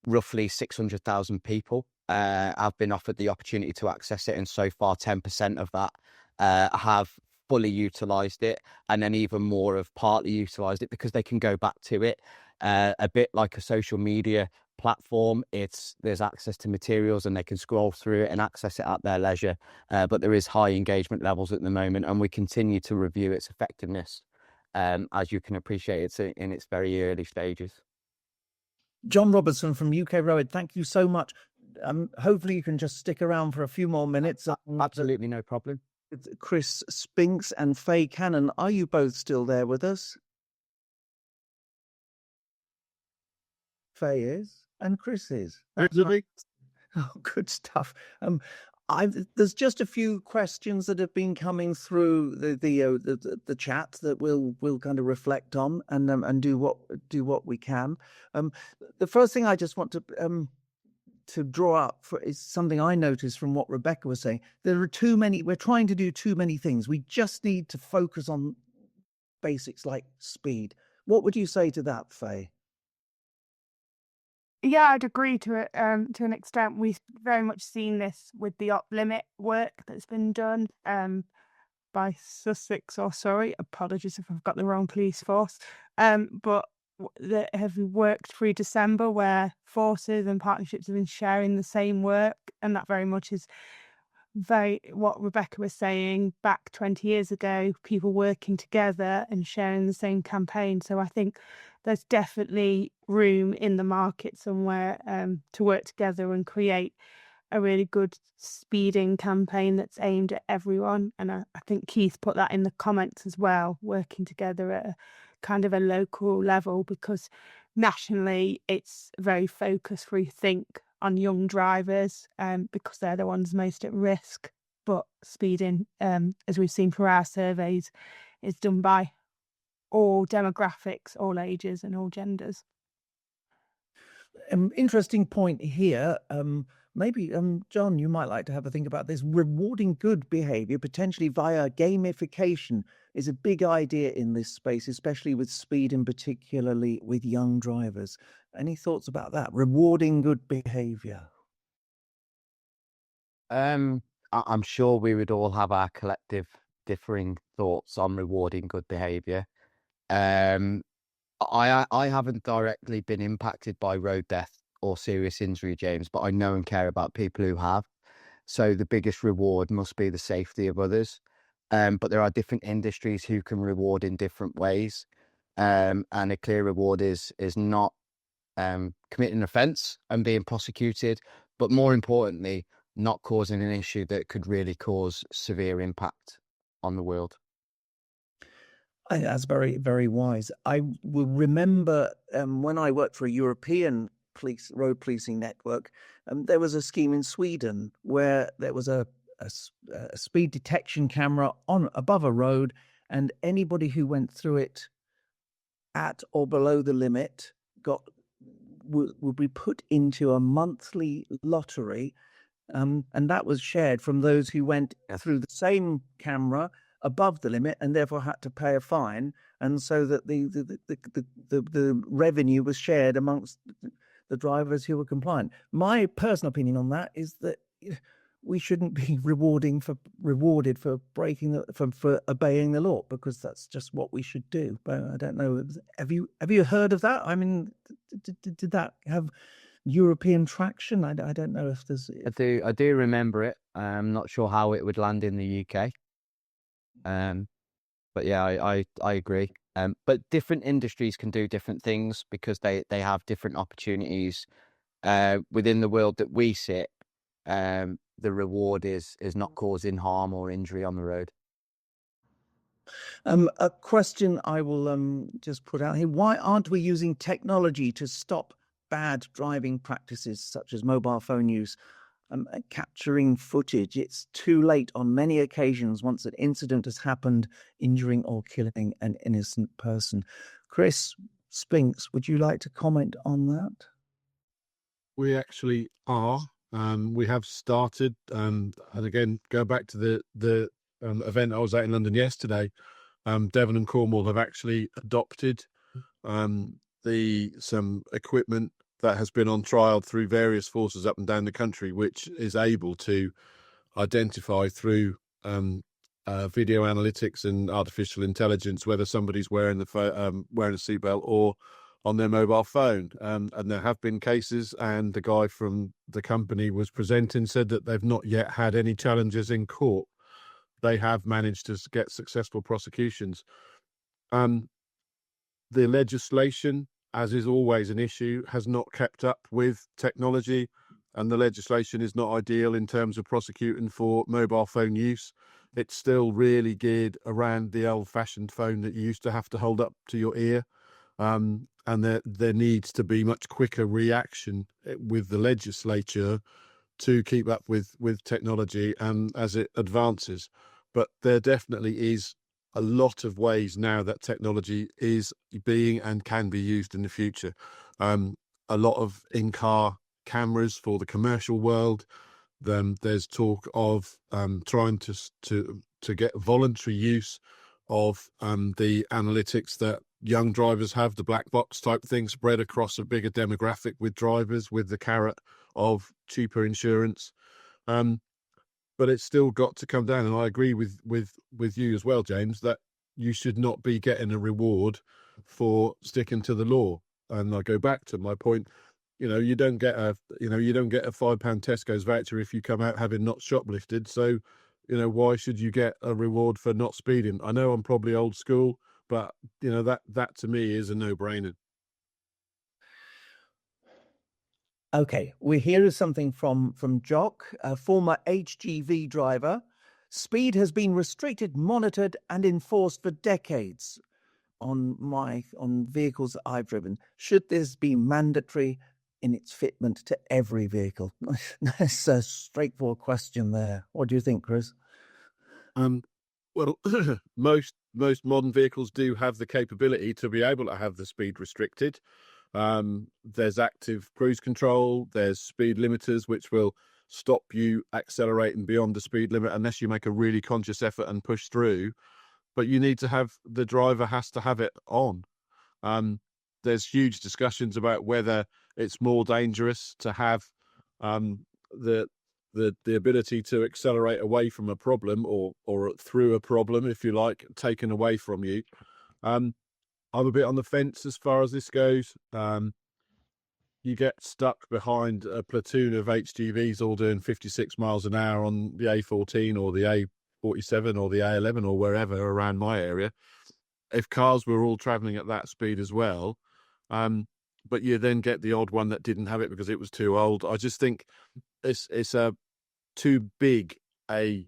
roughly 600,000 people have been offered the opportunity to access it. And so far, 10% of that have fully utilised it. And then even more have partly utilised it because they can go back to it. A bit like a social media platform, there's access to materials and they can scroll through it and access it at their leisure, but there is high engagement levels at the moment, and we continue to review its effectiveness. As you can appreciate, it's in its very early stages. John Robertson from UK Road, thank you so much. Hopefully you can just stick around for a few more minutes. Absolutely no problem. Chris Spinks and Faye Cannon, are you both still there with us? Faye is, and Chris is. Oh, good stuff. There's just a few questions that have been coming through the chat that we'll kind of reflect on and do what we can. The first thing I just want to draw up is something I noticed from what Rebecca was saying. We're trying to do too many things. We just need to focus on basics like speed. What would you say to that, Faye? Yeah, I'd agree to an extent. We've very much seen this with the up limit work that's been done by Sussex, or sorry, apologies if I've got the wrong police force, but that have worked through December, where forces and partnerships have been sharing the same work, and that very much is what Rebecca was saying back 20 years ago, people working together and sharing the same campaign. So I think there's definitely room in the market somewhere to work together and create a really good speeding campaign that's aimed at everyone. And I think Keith put that in the comments as well, working together at a kind of a local level, because nationally it's very focused, we think, on young drivers because they're the ones most at risk. But speeding, as we've seen through our surveys, is done by all demographics, all ages and all genders. Interesting point here. Maybe, John, you might like to have a think about this. Rewarding good behavior, potentially via gamification, is a big idea in this space, especially with speed and particularly with young drivers. Any thoughts about that? Rewarding good behavior. I'm sure we would all have our collective differing thoughts on rewarding good behavior. I haven't directly been impacted by road death or serious injury, James, but I know and care about people who have. So the biggest reward must be the safety of others. But there are different industries who can reward in different ways. And a clear reward is not committing an offence and being prosecuted, but more importantly, not causing an issue that could really cause severe impact on the world. I think that's very, very wise. I will remember when I worked for a European road policing network, there was a scheme in Sweden where there was a speed detection camera above a road, and anybody who went through it at or below the limit would be put into a monthly lottery, and that was shared from those who went through the same camera above the limit and therefore had to pay a fine, and so that the revenue was shared amongst the drivers who were compliant. My personal opinion on that is that we shouldn't be rewarded for breaking for obeying the law, because that's just what we should do. But I don't know. Have you heard of that? I mean, did that have European traction? I don't know if there's. I do remember it. I'm not sure how it would land in the UK. But yeah, I agree. But different industries can do different things because they have different opportunities. Within the world that we sit, the reward is not causing harm or injury on the road. A question I will just put out here: why aren't we using technology to stop bad driving practices such as mobile phone use? Capturing footage. It's too late on many occasions once an incident has happened, injuring or killing an innocent person. Chris Spinks, would you like to comment on that? We actually are. We have started, and again, go back to the event I was at in London yesterday. Devon and Cornwall have actually adopted some equipment that has been on trial through various forces up and down the country, which is able to identify through video analytics and artificial intelligence whether somebody's wearing a seatbelt or on their mobile phone. And there have been cases, and the guy from the company was presenting, said that they've not yet had any challenges in court. They have managed to get successful prosecutions. The legislation, as is always an issue, has not kept up with technology, and the legislation is not ideal in terms of prosecuting for mobile phone use. It's still really geared around the old-fashioned phone that you used to have to hold up to your ear. And there needs to be much quicker reaction with the legislature to keep up with technology and as it advances. But there definitely is a lot of ways now that technology is being and can be used in the future. A lot of in-car cameras for the commercial world. Then there's talk of trying to get voluntary use of the analytics that young drivers have, the black box type thing, spread across a bigger demographic with drivers, with the carrot of cheaper insurance. But it's still got to come down, and I agree with you as well, James, that you should not be getting a reward for sticking to the law. And I go back to my point, you don't get a £5 Tesco's voucher if you come out having not shoplifted. So, why should you get a reward for not speeding? I know I'm probably old school, but that to me is a no-brainer. Okay, we hear something from Jock, a former HGV driver. Speed has been restricted, monitored, and enforced for decades on vehicles that I've driven. Should this be mandatory in its fitment to every vehicle? That's a straightforward question there. What do you think, Chris? Well, most modern vehicles do have the capability to be able to have the speed restricted. There's active cruise control, there's speed limiters, which will stop you accelerating beyond the speed limit unless you make a really conscious effort and push through. But the driver has to have it on. There's huge discussions about whether it's more dangerous to have the ability to accelerate away from a problem or through a problem, if you like, taken away from you. I'm a bit on the fence as far as this goes. You get stuck behind a platoon of HGVs all doing 56 miles an hour on the A14 or the A47 or the A11 or wherever around my area. If cars were all travelling at that speed as well, but you then get the odd one that didn't have it because it was too old. I just think it's a too big a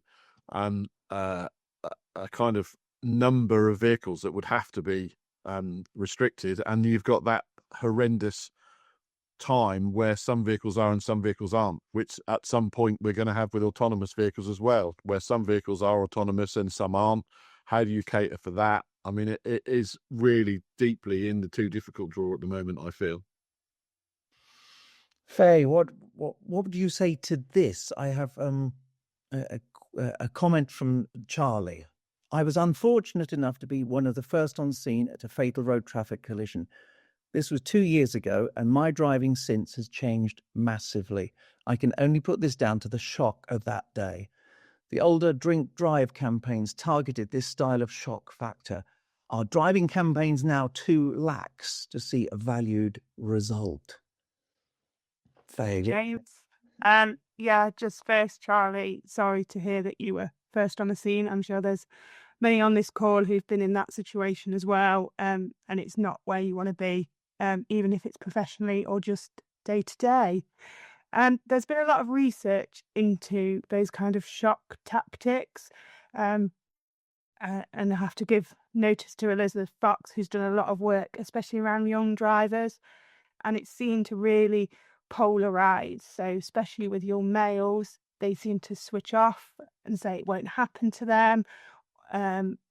kind of number of vehicles that would have to be restricted, and you've got that horrendous time where some vehicles are and some vehicles aren't, which at some point we're going to have with autonomous vehicles as well, where some vehicles are autonomous and some aren't. How do you cater for that? I mean, it is really deeply in the too difficult drawer at the moment, I feel. Faye, what would you say to this? I have a comment from Charlie. I was unfortunate enough to be one of the first on scene at a fatal road traffic collision. This was 2 years ago, and my driving since has changed massively. I can only put this down to the shock of that day. The older drink drive campaigns targeted this style of shock factor. Are driving campaigns now too lax to see a valued result? Faye. James. Yeah, just first, Charlie, sorry to hear that you were first on the scene. I'm sure there's many on this call who've been in that situation as well. And it's not where you want to be, even if it's professionally or just day to day. There's been a lot of research into those kind of shock tactics. And I have to give notice to Elizabeth Fox, who's done a lot of work, especially around young drivers. And it's seen to really polarize. So, especially with young males, they seem to switch off and say it won't happen to them.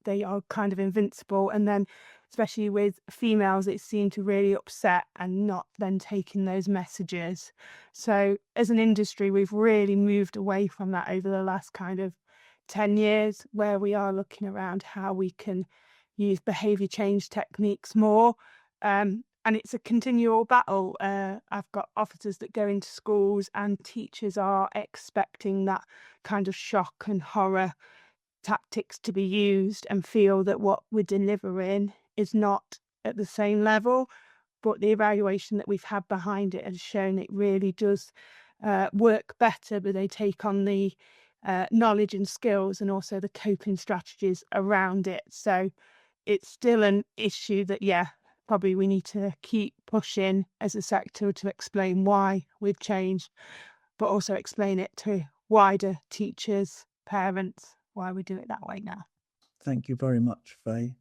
They are kind of invincible. And then, especially with females, it seemed to really upset and not then taking those messages. So, as an industry, we've really moved away from that over the last kind of 10 years, where we are looking around how we can use behaviour change techniques more. And it's a continual battle. I've got officers that go into schools, and teachers are expecting that kind of shock and horror tactics to be used, and feel that what we're delivering is not at the same level. But the evaluation that we've had behind it has shown it really does work better, but they take on the knowledge and skills and also the coping strategies around it. So it's still an issue that, probably we need to keep pushing as a sector to explain why we've changed, but also explain it to wider teachers, parents, why we do it that way now. Thank you very much, Faye.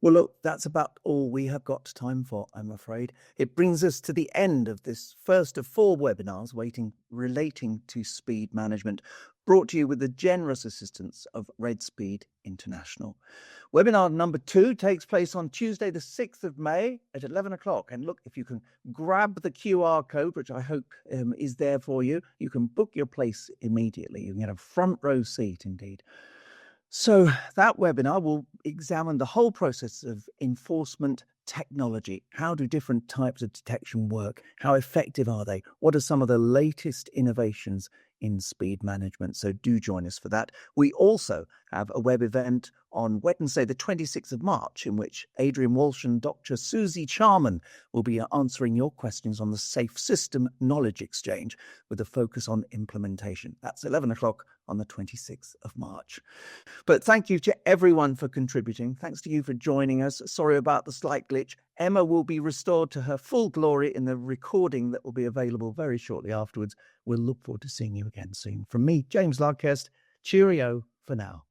Well, look, that's about all we have got time for, I'm afraid. It brings us to the end of this first of 4 webinars relating to speed management, brought to you with the generous assistance of Redspeed International. Webinar number 2 takes place on Tuesday, the 6th of May at 11 o'clock. And look, if you can grab the QR code, which I hope is there for you, you can book your place immediately. You can get a front row seat indeed. So that webinar will examine the whole process of enforcement technology. How do different types of detection work? How effective are they? What are some of the latest innovations in speed management? So do join us for that. We also have a web event on Wednesday, the 26th of March, in which Adrian Walsh and Dr. Susie Charman will be answering your questions on the Safe System Knowledge Exchange with a focus on implementation. That's 11 o'clock on the 26th of March. But thank you to everyone for contributing. Thanks to you for joining us. Sorry about the slight glitch. Emma will be restored to her full glory in the recording that will be available very shortly afterwards. We'll look forward to seeing you again soon. From me, James Larkhurst, cheerio for now.